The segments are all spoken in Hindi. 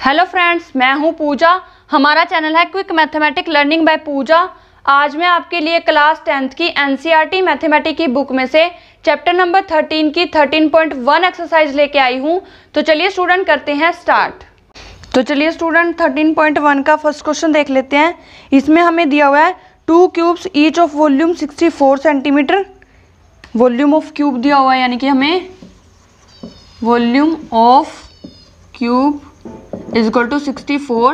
हेलो फ्रेंड्स, मैं हूं पूजा। हमारा चैनल है क्विक मैथमेटिक लर्निंग बाय पूजा। आज मैं आपके लिए क्लास 10th की एनसीईआरटी मैथमेटिक्स की बुक में से चैप्टर नंबर 13 की 13.1 एक्सरसाइज लेके आई हूं। तो चलिए स्टूडेंट करते हैं स्टार्ट। तो चलिए स्टूडेंट 13.1 का फर्स्ट क्वेश्चन देख लेते हैं। इसमें हमें दिया हुआ है 2 cubes each of volume 64 centimetre. Volume of cube दिया हुआ है, यानी कि हमें volume of cube is equal to 64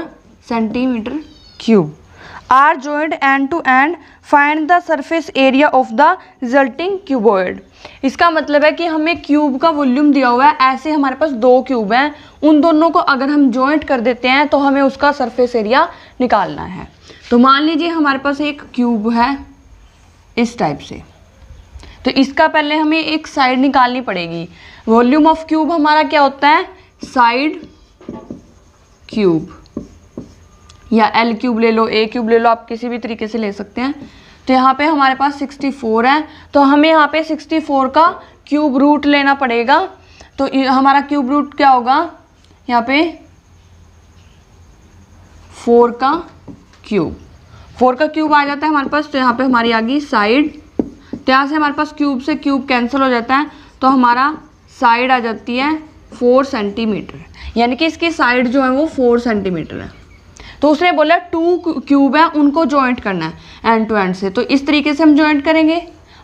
centimeter cube are joined end to end. Find the surface area of the resulting cuboid. इसका मतलब है कि हमें क्यूब का वॉल्यूम दिया हुआ है। ऐसे हमारे पास दो क्यूब हैं, उन दोनों को अगर हम जॉइंट कर देते हैं तो हमें उसका सरफेस एरिया निकालना है। तो मान लीजिए हमारे पास एक क्यूब है इस टाइप से, तो इसका पहले हमें एक साइड निकालनी पड़ेगी। वॉल्यूम ऑफ क्यूब हमारा क्या होता है? साइड क्यूब, या एल क्यूब ले लो, ए क्यूब ले लो, आप किसी भी तरीके से ले सकते हैं। तो यहाँ पे हमारे पास 64 है, तो हमें यहाँ पे 64 का क्यूब रूट लेना पड़ेगा। तो हमारा क्यूब रूट क्या होगा? यहाँ पे 4 का क्यूब, 4 का क्यूब आ जाता है हमारे पास। तो यहाँ पे हमारी आ गई साइड। तो यहाँ से हमारे पास क्यूब से क्यूब कैंसिल हो जाता है, तो हमारा साइड आ जाती है 4 सेंटीमीटर, यानी कि इसकी साइड जो है वो 4 सेंटीमीटर है। तो उसने बोला 2 क्यूब है, उनको जॉइंट करना है एंड टू एंड से। तो इस तरीके से हम जॉइंट करेंगे।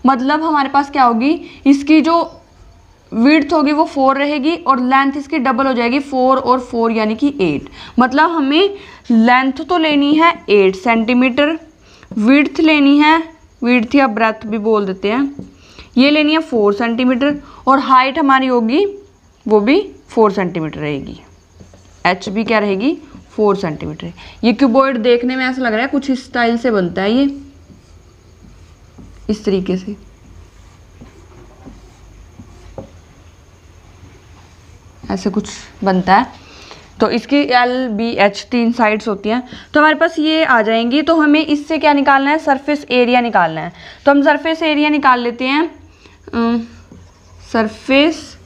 मतलब हमारे पास क्या होगी, इसकी जो विड्थ होगी वो 4 रहेगी और लेंथ इसकी डबल हो जाएगी, 4 और 4 यानी कि 8। मतलब हमें लेंथ तो लेनी है 8 सेंटीमीटर, विड्थ लेनी है, विड्थ या ब्रेथ भी बोल देते हैं, ये लेनी है 4 सेंटीमीटर, और हाइट हमारी होगी वो भी 4 सेंटीमीटर रहेगी। एच भी क्या रहेगी? 4 सेंटीमीटर। ये क्यूबॉइड देखने में ऐसा लग रहा है कुछ इस स्टाइल से बनता है, ये इस तरीके से। ऐसे कुछ बनता है। तो इसकी एल बी एच 3 साइड्स होती हैं। तो हमारे पास ये आ जाएंगी। तो हमें इससे क्या निकालना है? सरफेस एरिया निकालना है। तो हम सरफेस एरिया निकाल लेते हैं। सरफेस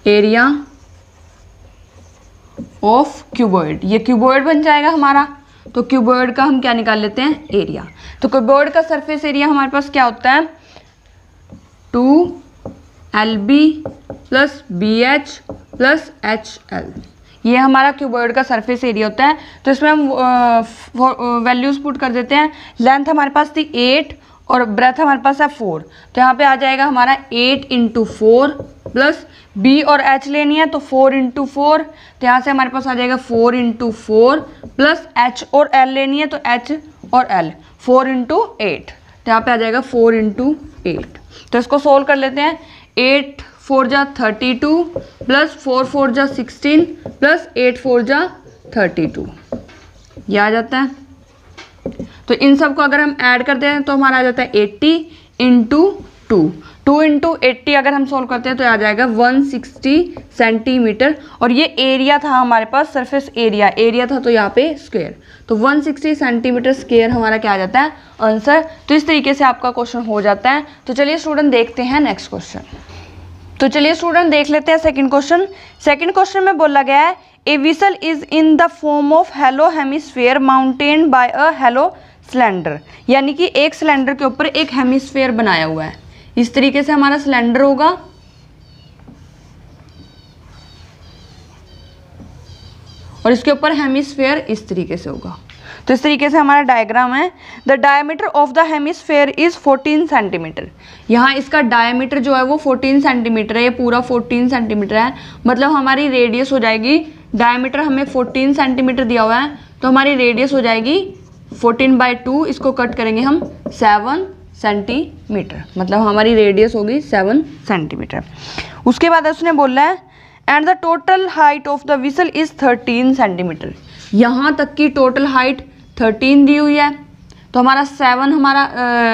एरिया ऑफ क्यूबॉइड, ये क्यूबॉइड बन जाएगा हमारा। तो क्यूबॉइड का हम क्या निकाल लेते हैं? एरिया। तो क्यूबॉइड का सरफेस एरिया हमारे पास क्या होता है? 2LB plus BH plus HL, ये हमारा क्यूबॉइड का सरफेस एरिया होता है। तो इसमें हम वैल्यूज पुट कर देते हैं। लेंथ हमारे पास थी 8 और ब्रेथ हमारे पास है 4। तो यहाँ पे आ जाएगा हमारा 8 × 4 प्लस B और H लेनी है, तो 4 × 4। तो यहाँ से हमारे पास आ जाएगा 4 × 4 प्लस H और L लेनी है, तो H और L 4 × 8। तो यहाँ पे आ जाएगा 4 × 8। तो इसको सोल्व कर लेते हैं। 8 4 जा 32 प्लस 4 4 जा 16 प्लस 8 4 जा 32, ये आ जाता है। तो इन सब को अगर हम ऐड करते हैं तो हमारा आ जाता है 80 × 2, 2 × 80 अगर हम सोल्व करते हैं तो आ जाएगा 160 सेंटीमीटर। और ये एरिया था हमारे पास, सरफेस एरिया था, तो यहाँ पे स्क्वायर। तो 160 सेंटीमीटर स्क्वायर हमारा क्या आ जाता है? आंसर। तो इस तरीके से आपका क्वेश्चन हो जाता है। तो चलिए स्टूडेंट देखते हैं नेक्स्ट क्वेश्चन। तो चलिए स्टूडेंट देख लेते हैं सेकंड क्वेश्चन। सेकंड क्वेश्चन में बोला गया है A whistle is in the form of hollow hemisphere mounted by a hollow cylinder, यानी कि एक सिलेंडर के ऊपर एक हेमिस्फेयर बनाया हुआ है। इस तरीके से हमारा सिलेंडर होगा, और इसके ऊपर हेमिस्फेयर इस तरीके से होगा। तो इस तरीके से हमारा डायग्राम है। The diameter of the hemisphere is 14 centimetre. यहाँ इसका डायमीटर जो है वो 14 सेंटीमीटर है, ये पूरा 14 सेंटीमीटर है। मतलब हमारी रेडियस हो जाएगी, डायमीटर हमें 14 सेंटीमीटर दिया हुआ है, तो हमारी रेडियस हो जाएगी 14/2, इसको कट करेंगे हम 7 सेंटीमीटर। मतलब हमारी रेडियस होगी 7 सेंटीमीटर। उसके बाद उसने बोला है and the total height of the whistle is 13 centimetre. यहाँ तक की टोटल हाइट 13 दी हुई है, तो हमारा 7 हमारा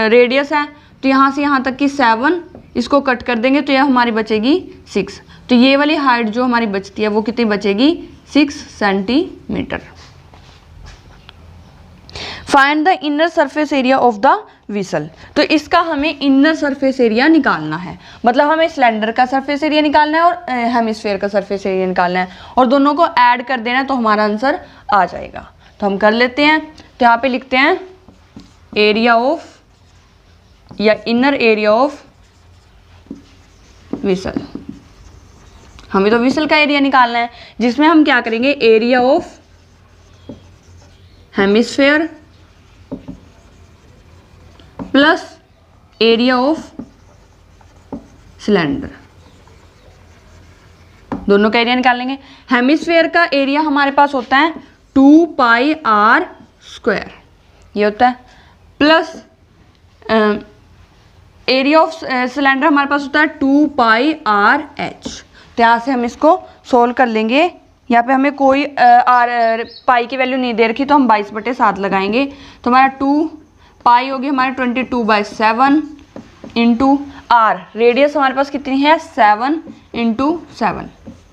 रेडियस है। तो यहाँ से यहाँ तक की 7, इसको कट कर देंगे तो यह हमारी बचेगी 6। तो ये वाली हाइट जो हमारी बचती है वो कितनी बचेगी? 6 centimetre. Find the inner surface area of the whistle. तो इसका हमें इनर सरफेस एरिया निकालना है, मतलब हमें सिलेंडर का सरफेस एरिया निकालना है और हेमिस्फीयर का सरफेस एरिया निकालना है, और दोनों को ऐड कर देना है तो हमारा आंसर आ जाएगा। तो हम कर लेते हैं। तो यहाँ पे लिखते हैं एरिया ऑफ या इनर एरिया ऑफ विसल। हमें तो विसल का एरिया निकालना है, जिसमें हम क्या करेंगे, area of hemisphere plus area of cylinder, दोनों का एरिया निकाल लेंगे। हेमिस्फीयर का एरिया हमारे पास होता है 2πr², ये होता है, प्लस एरिया ऑफ सिलेंडर हमारे पास होता है 2πrh। तो यहाँ से हम इसको सोल्व कर लेंगे। यहाँ पे हमें कोई पाई की वैल्यू नहीं दे रखी, तो हम 22/7 लगाएंगे। तो हमारा 2 पाई होगी हमारे 22/7 इंटू आर, रेडियस हमारे पास कितनी है 7 × 7,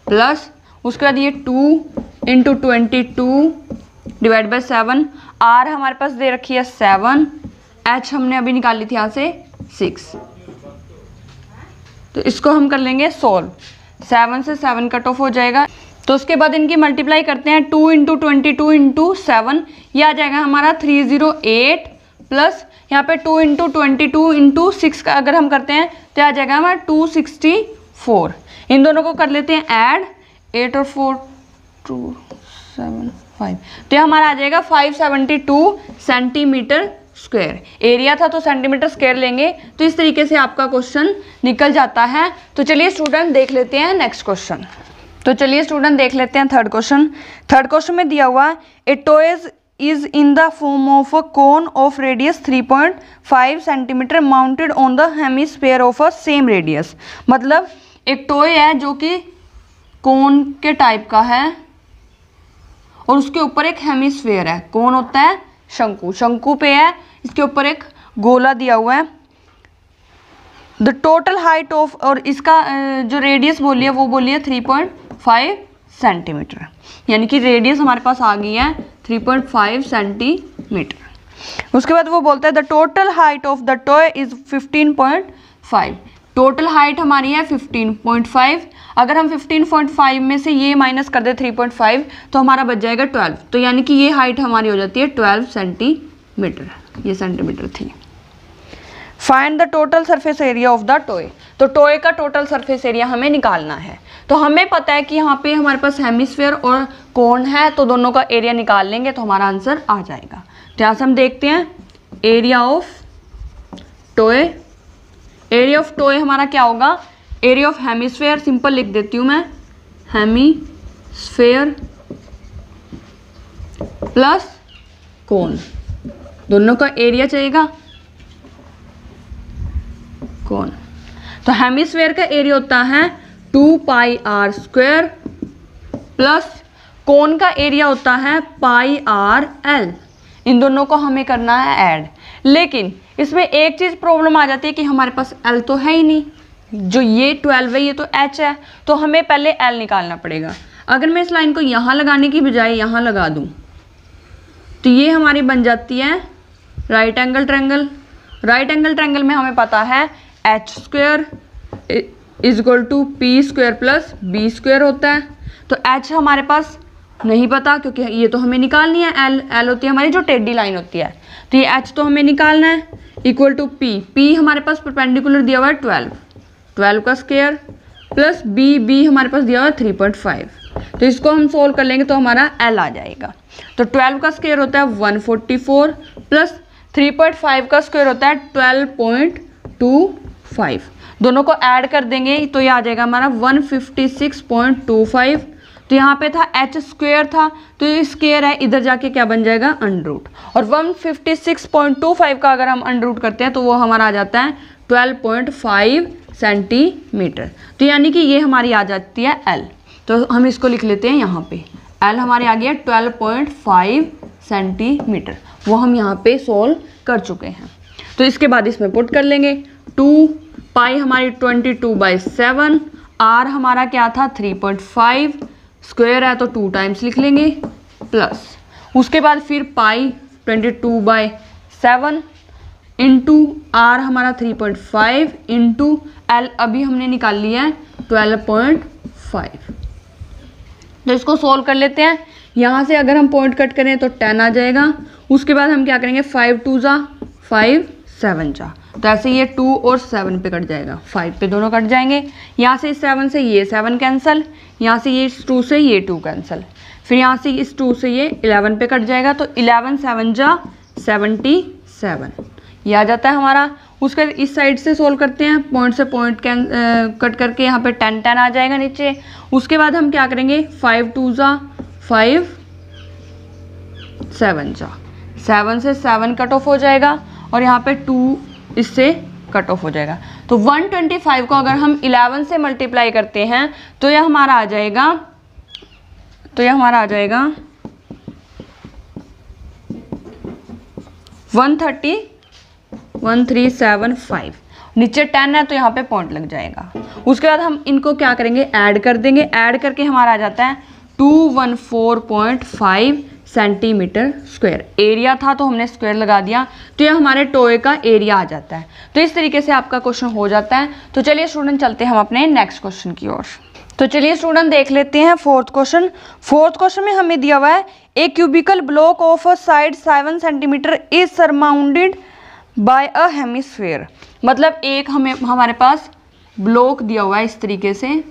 प्लस उसके बाद ये 2 × 22/7, आर हमारे पास दे रखी है 7, एच हमने अभी निकाली थी यहाँ से 6। तो इसको हम कर लेंगे सोल्व, 7 से 7 कट ऑफ हो जाएगा। तो उसके बाद इनकी मल्टीप्लाई करते हैं, 2 × 22 × 7, ये आ जाएगा हमारा 308, प्लस यहाँ पे 2 × 22 × 6 का अगर हम करते हैं तो आ जाएगा हमारा 264। इन दोनों को कर लेते हैं ऐड, 8 और 4 2 7 5, तो हमारा आ जाएगा 572 सेंटीमीटर स्क्वायर। एरिया था तो सेंटीमीटर स्क्वायर लेंगे। तो इस तरीके से आपका क्वेश्चन निकल जाता है। तो चलिए स्टूडेंट देख लेते हैं नेक्स्ट क्वेश्चन। तो चलिए स्टूडेंट देख लेते हैं थर्ड क्वेश्चन। थर्ड क्वेश्चन में दिया हुआ A toys is in the form of a cone of radius 3.5 centimetre mounted on the hemisphere of a same radius. मतलब एक टॉय है जो कि कोन के टाइप का है और उसके ऊपर एक हेमिस्फीयर है। कोन होता है शंकु, शंकु पे है, इसके ऊपर एक गोला दिया हुआ है। द टोटल हाइट ऑफ, और इसका जो रेडियस बोली है वो बोली है 3.5 सेंटीमीटर, यानी कि रेडियस हमारे पास आ गई है 3.5 सेंटीमीटर। उसके बाद वो बोलता है the total height of the toy is 15.5। Total height हमारी है 15.5। अगर हम 15.5 में से ये माइनस कर दे 3.5 तो हमारा बच जाएगा 12। तो यानी कि ये हाइट हमारी हो जाती है 12 सेंटीमीटर, ये सेंटीमीटर थी। Find the total surface area of the toy. तो टॉय का टोटल सरफेस एरिया हमें निकालना है। तो हमें पता है कि यहाँ पे हमारे पास हेमिस्फीयर और कोन है, तो दोनों का एरिया निकाल लेंगे तो हमारा आंसर आ जाएगा। तो यहाँ से हम देखते हैं area of toy. Area of toy हमारा क्या होगा, एरिया ऑफ हेमिस्फीयर सिंपल लिख देती हूँ मैं, हेमिस्फीयर प्लस कोन, दोनों का एरिया चाहिएगा कोन। तो हेमिस्फीयर का एरिया होता है 2πr² प्लस कोन का एरिया होता है πrl। इन दोनों को हमें करना है ऐड। लेकिन इसमें एक चीज़ प्रॉब्लम आ जाती है कि हमारे पास l तो है ही नहीं, जो ये 12 है ये तो h है, तो हमें पहले l निकालना पड़ेगा। अगर मैं इस लाइन को यहाँ लगाने की बजाय यहाँ लगा दूँ तो ये हमारी बन जाती है right angle triangle. Right angle triangle में हमें पता है h² = p² + b² होता है। तो h हमारे पास नहीं पता क्योंकि ये तो हमें निकालनी है, l होती है हमारी जो टेढ़ी लाइन होती है, तो ये h तो हमें निकालना है, इक्वल टू p हमारे पास परपेंडिकुलर दिया हुआ है 12 का स्क्वायर प्लस b हमारे पास दिया हुआ है 3.5। तो इसको हम सोल्व कर लेंगे तो हमारा l आ जाएगा। तो 12 का स्क्वायर होता है 144 प्लस 3.5 का स्क्वायर होता है 12.25। दोनों को ऐड कर देंगे तो ये आ जाएगा हमारा 156.25। तो यहाँ पे था h² था, तो ये स्क्वायर है, इधर जाके क्या बन जाएगा √। और 156.25 का अगर हम √ करते हैं तो वो हमारा आ जाता है 12.5 सेंटीमीटर। तो यानी कि ये हमारी आ जाती है l। तो हम इसको लिख लेते हैं यहाँ पे, l हमारी आ गया 12.5 सेंटीमीटर, वो हम यहाँ पे सोल्व कर चुके हैं। तो इसके बाद इसमें पुट कर लेंगे 2π हमारी 22/7, r हमारा क्या था 3.5, स्क्वायर है तो 2 टाइम्स लिख लेंगे, प्लस उसके बाद फिर पाई 22/7 इंटू आर हमारा 3.5 इंटू एल अभी हमने निकाल लिया है 12.5। तो इसको सोल्व कर लेते हैं। यहाँ से अगर हम पॉइंट कट करें तो 10 आ जाएगा। उसके बाद हम क्या करेंगे 5 2 जा 5 7 जा, तो ऐसे ये 2 और 7 पे कट जाएगा, 5 पे दोनों कट जाएंगे। यहाँ से इस 7 से ये 7 कैंसिल, यहाँ से ये इस 2 से ये 2 कैंसिल, फिर यहाँ से इस 2 से ये 11 पे कट जाएगा, तो 11 7 जा 77 ये आ जाता है हमारा। उसके बाद इस साइड से सोल्व करते हैं, पॉइंट से पॉइंट कट करके यहाँ पे 10 10 आ जाएगा नीचे। उसके बाद हम क्या करेंगे 5 2 जा 5 7 जा, 7 से 7 कट ऑफ हो जाएगा और यहाँ पे 2 इससे कट ऑफ हो जाएगा। तो 125 को अगर हम 11 से मल्टीप्लाई करते हैं तो यह हमारा आ जाएगा 1375। नीचे 10 है तो यहाँ पे पॉइंट लग जाएगा। उसके बाद हम इनको क्या करेंगे ऐड कर देंगे, ऐड करके हमारा आ जाता है 214.5 सेंटीमीटर स्क्वायर। एरिया था तो हमने स्क्वायर लगा दिया, तो ये हमारे टोए का एरिया आ जाता है। तो इस तरीके से आपका क्वेश्चन हो जाता है। तो चलिए स्टूडेंट चलते हैं हम अपने नेक्स्ट क्वेश्चन की ओर। तो चलिए स्टूडेंट देख लेते हैं फोर्थ क्वेश्चन। फोर्थ क्वेश्चन में हमें दिया हुआ है A cubical block of a side 7 centimetre is surmounted by a hemisphere. मतलब एक हमारे पास ब्लॉक दिया हुआ है इस तरीके से,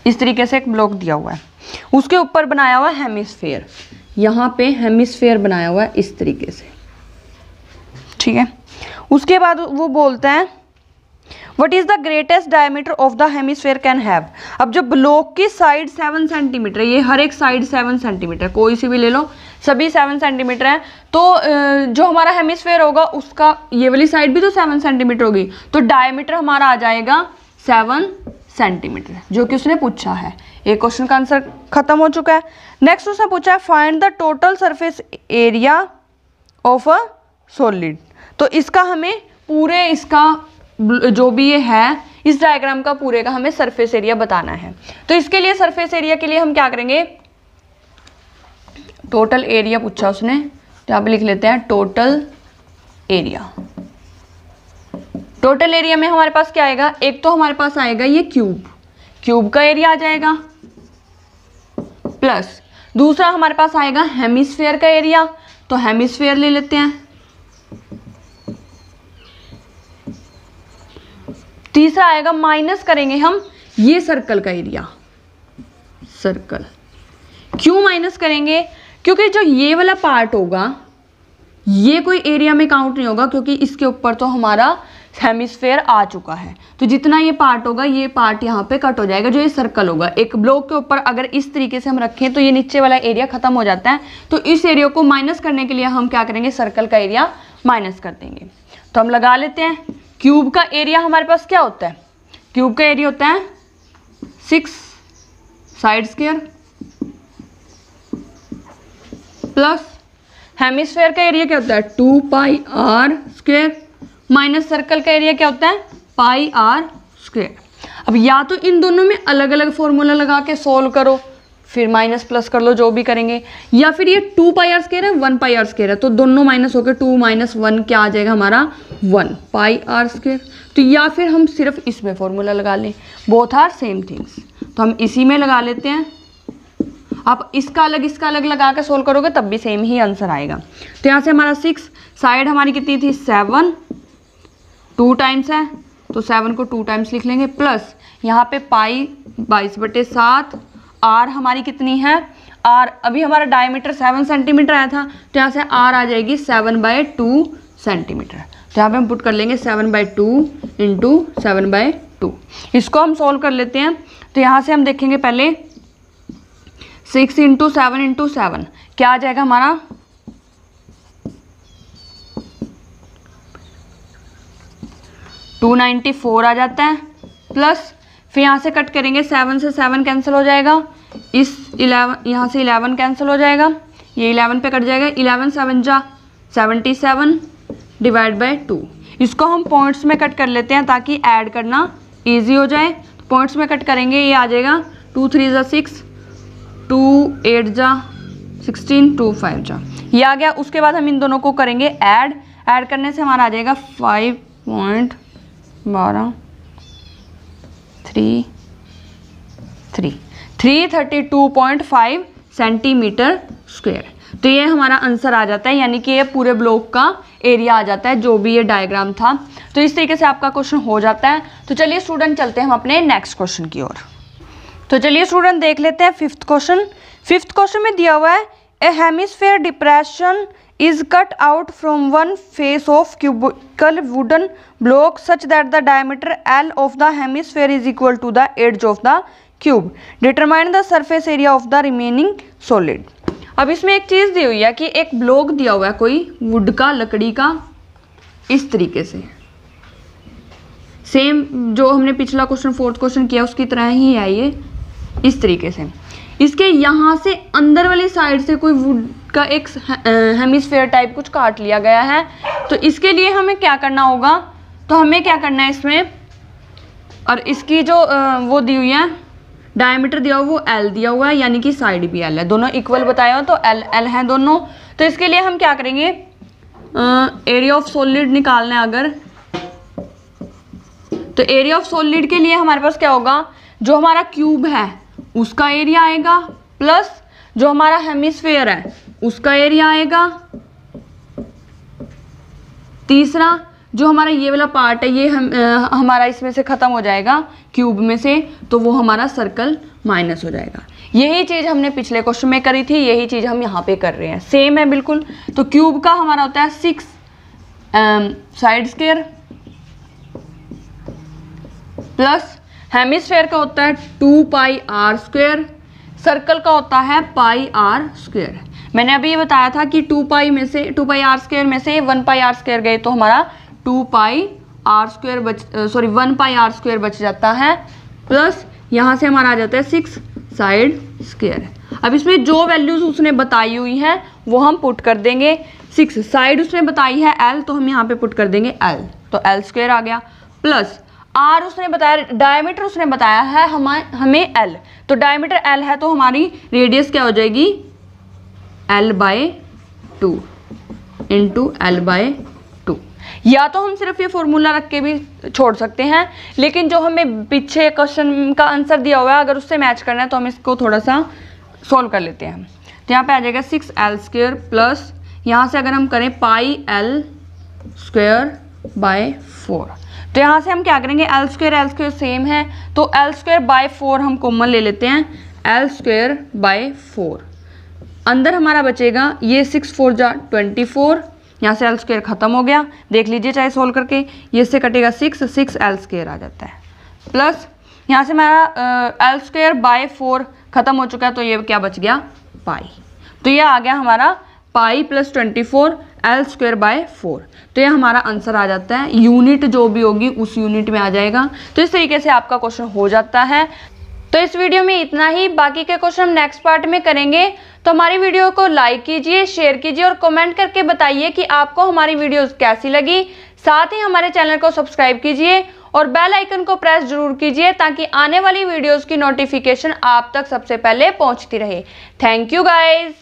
इस तरीके से एक ब्लॉक दिया हुआ है, उसके ऊपर बनाया हुआ हेमिस्फीयर। यहाँ पे हेमिस्फीयर बनाया हुआ है इस तरीके से, ठीक है। उसके बाद वो बोलता है what is the greatest diameter of the hemisphere can have. अब जो ब्लॉक की साइड 7 सेंटीमीटर, ये हर एक साइड 7 सेंटीमीटर, कोई सी भी ले लो, सभी 7 सेंटीमीटर है। तो जो हमारा हेमिस्फीयर होगा उसका ये वाली साइड भी तो 7 सेंटीमीटर होगी, तो डायमीटर हमारा आ जाएगा 7 सेंटीमीटर, जो कि उसने पूछा है। एक क्वेश्चन का आंसर खत्म हो चुका है। नेक्स्ट उसने पूछा है find the total surface area of a solid. तो इसका हमें पूरे इसका जो भी ये है इस डायग्राम का पूरे का हमें सरफेस एरिया बताना है। तो इसके लिए सरफेस एरिया के लिए हम क्या करेंगे, टोटल एरिया पूछा उसने, तो यहाँ पे लिख लेते हैं टोटल एरिया। टोटल एरिया में हमारे पास क्या आएगा, एक तो हमारे पास आएगा ये क्यूब का एरिया आ जाएगा, प्लस दूसरा हमारे पास आएगा हेमिस्फीयर का एरिया, तो हेमिस्फीयर ले लेते हैं। तीसरा आएगा माइनस करेंगे हम ये सर्कल का एरिया। सर्कल क्यों माइनस करेंगे, क्योंकि जो ये वाला पार्ट होगा ये कोई एरिया में काउंट नहीं होगा, क्योंकि इसके ऊपर तो हमारा हेमिस्फीयर आ चुका है। तो जितना ये पार्ट होगा ये पार्ट यहाँ पे कट हो जाएगा, जो ये सर्कल होगा। एक ब्लॉक के ऊपर अगर इस तरीके से हम रखें तो ये नीचे वाला एरिया खत्म हो जाता है। तो इस एरिया को माइनस करने के लिए हम क्या करेंगे, सर्कल का एरिया माइनस कर देंगे। तो हम लगा लेते हैं, क्यूब का एरिया हमारे पास क्या होता है, क्यूब का एरिया होता है 6 साइड स्क्वायर प्लस हेमिस्फीयर का एरिया क्या होता है 2 पाई आर स्क्वायर माइनस सर्कल का एरिया क्या होता है पाई आर स्क्वायर। अब या तो इन दोनों में अलग अलग फॉर्मूला लगा के सोल्व करो, फिर माइनस प्लस कर लो, जो भी करेंगे, या फिर ये 2 पाई आर स्क्वायर है 1 पाई आर स्क्वायर है, तो दोनों माइनस होकर 2 माइनस 1 क्या आ जाएगा हमारा 1 पाई आर स्क्वायर। तो या फिर हम सिर्फ इसमें फॉर्मूला लगा लें, बोथ आर सेम थिंग्स, तो हम इसी में लगा लेते हैं। आप इसका अलग लगा के सोल्व करोगे तब भी सेम ही आंसर आएगा। तो यहाँ से हमारा 6, साइड हमारी कितनी थी 7, 2 टाइम्स है तो 7 को 2 टाइम्स लिख लेंगे, प्लस यहाँ पे पाई 22/7, आर हमारी कितनी है, आर अभी हमारा डायमीटर 7 सेंटीमीटर आया था, तो यहाँ से आर आ जाएगी 7/2 सेंटीमीटर। तो यहाँ पे हम पुट कर लेंगे 7/2 इंटू 7/2। इसको हम सोल्व कर लेते हैं। तो यहाँ से हम देखेंगे पहले 6 इंटू 7 क्या आ जाएगा हमारा 294 आ जाता है, प्लस फिर यहाँ से कट करेंगे 7 से 7 कैंसिल हो जाएगा, इस 11 यहाँ से 11 कैंसिल हो जाएगा, ये 11 पे कट जाएगा, 11 7 जा 77 डिवाइड बाय 2। इसको हम पॉइंट्स में कट कर लेते हैं ताकि ऐड करना ईजी हो जाए। तो पॉइंट्स में कट करेंगे, ये आ जाएगा 2 3 जा 6, 2 8 जा 16, 2 5 जा, ये आ गया। उसके बाद हम इन दोनों को करेंगे ऐड करने से हमारा आ जाएगा 332.5 सेंटीमीटर स्क्वायर। तो ये हमारा आंसर आ जाता है, यानी कि ये पूरे ब्लॉक का एरिया आ जाता है जो भी ये डायग्राम था। तो इस तरीके से आपका क्वेश्चन हो जाता है। तो चलिए स्टूडेंट चलते हैं हम अपने नेक्स्ट क्वेश्चन की ओर। तो चलिए स्टूडेंट देख लेते हैं फिफ्थ क्वेश्चन। फिफ्थ क्वेश्चन में दिया हुआ है A hemisphere depression is cut out from one face of cubical wooden block such that the diameter L of the hemisphere is equal to the edge of the cube. Determine the surface area of the remaining solid. अब इसमें एक चीज़ दी हुई है कि एक ब्लॉक दिया हुआ है कोई वुड का, लकड़ी का, इस तरीके से सेम जो हमने पिछला क्वेश्चन फोर्थ क्वेश्चन किया उसकी तरह ही है ये, इस तरीके से। इसके यहाँ से अंदर वाली साइड से कोई वुड का एक हेमिस्फेयर टाइप कुछ काट लिया गया है। तो इसके लिए हमें क्या करना होगा, तो हमें क्या करना है इसमें, और इसकी जो वो दी हुई है डायमीटर दिया हुआ वो L दिया हुआ है, यानी कि साइड भी L है, दोनों इक्वल बताया हो तो L है दोनों। तो इसके लिए हम क्या करेंगे, एरिया ऑफ सॉलिड निकालना है अगर, तो एरिया ऑफ सॉलिड के लिए हमारे पास क्या होगा, जो हमारा क्यूब है उसका एरिया आएगा प्लस जो हमारा हेमिस्फेयर है उसका एरिया आएगा, तीसरा जो हमारा ये वाला पार्ट है ये हमारा इसमें से ख़त्म हो जाएगा क्यूब में से, तो वो हमारा सर्कल माइनस हो जाएगा। यही चीज़ हमने पिछले क्वेश्चन में करी थी, यही चीज़ हम यहाँ पे कर रहे हैं, सेम है बिल्कुल। तो क्यूब का हमारा होता है 6 साइड स्क्वायर प्लस हेमिस्फेयर का होता है 2 पाई r स्क्वायर, सर्कल का होता है पाई r स्क्वायर। मैंने अभी ये बताया था कि 2 पाई r स्क्वायर में से 1 पाई r स्क्वायर गए तो हमारा 2 पाई r स्क्वायर 1 पाई r स्क्वायर बच जाता है, प्लस यहाँ से हमारा आ जाता है 6 साइड स्क्वायर। अब इसमें जो वैल्यूज उसने बताई हुई हैं वो हम पुट कर देंगे। 6 साइड उसने बताई है L, तो हम यहाँ पे पुट कर देंगे L, तो L स्क्वायर आ गया, प्लस R उसने बताया, डायमीटर उसने बताया है हमें L, तो डायमीटर L है तो हमारी रेडियस क्या हो जाएगी L/2 इंटू L/2। या तो हम सिर्फ ये फॉर्मूला रख के भी छोड़ सकते हैं, लेकिन जो हमें पीछे क्वेश्चन का आंसर दिया हुआ है अगर उससे मैच करना है तो हम इसको थोड़ा सा सॉल्व कर लेते हैं। तो यहाँ पे आ जाएगा 6L स्क्वायर प्लस यहाँ से अगर हम करें पाई L स्क्वायर बाय 4, तो यहाँ से हम क्या करेंगे, L स्क्वायर सेम है तो L स्क्वायर बाय 4 हम कॉमन ले लेते हैं, L स्क्वायर बाय 4। अंदर हमारा बचेगा ये 6 4 जा 24, यहाँ से L स्क्वायर खत्म हो गया, देख लीजिए चाहे सोल्व करके, ये से कटेगा 6 L स्क्वायर आ जाता है, प्लस यहाँ से हमारा L स्क्वायर बाय 4 खत्म हो चुका है तो ये क्या बच गया पाई, तो ये आ गया हमारा pi plus 24 L square by 4। तो ये हमारा आंसर आ जाता है, यूनिट जो भी होगी उस यूनिट में आ जाएगा। तो इस तरीके से आपका क्वेश्चन हो जाता है। तो इस वीडियो में इतना ही, बाकी के क्वेश्चन हम नेक्स्ट पार्ट में करेंगे। तो हमारी वीडियो को लाइक कीजिए, शेयर कीजिए और कमेंट करके बताइए कि आपको हमारी वीडियोस कैसी लगी। साथ ही हमारे चैनल को सब्सक्राइब कीजिए और बेल आइकन को प्रेस जरूर कीजिए ताकि आने वाली वीडियोस की नोटिफिकेशन आप तक सबसे पहले पहुंचती रहे। Thank you guys.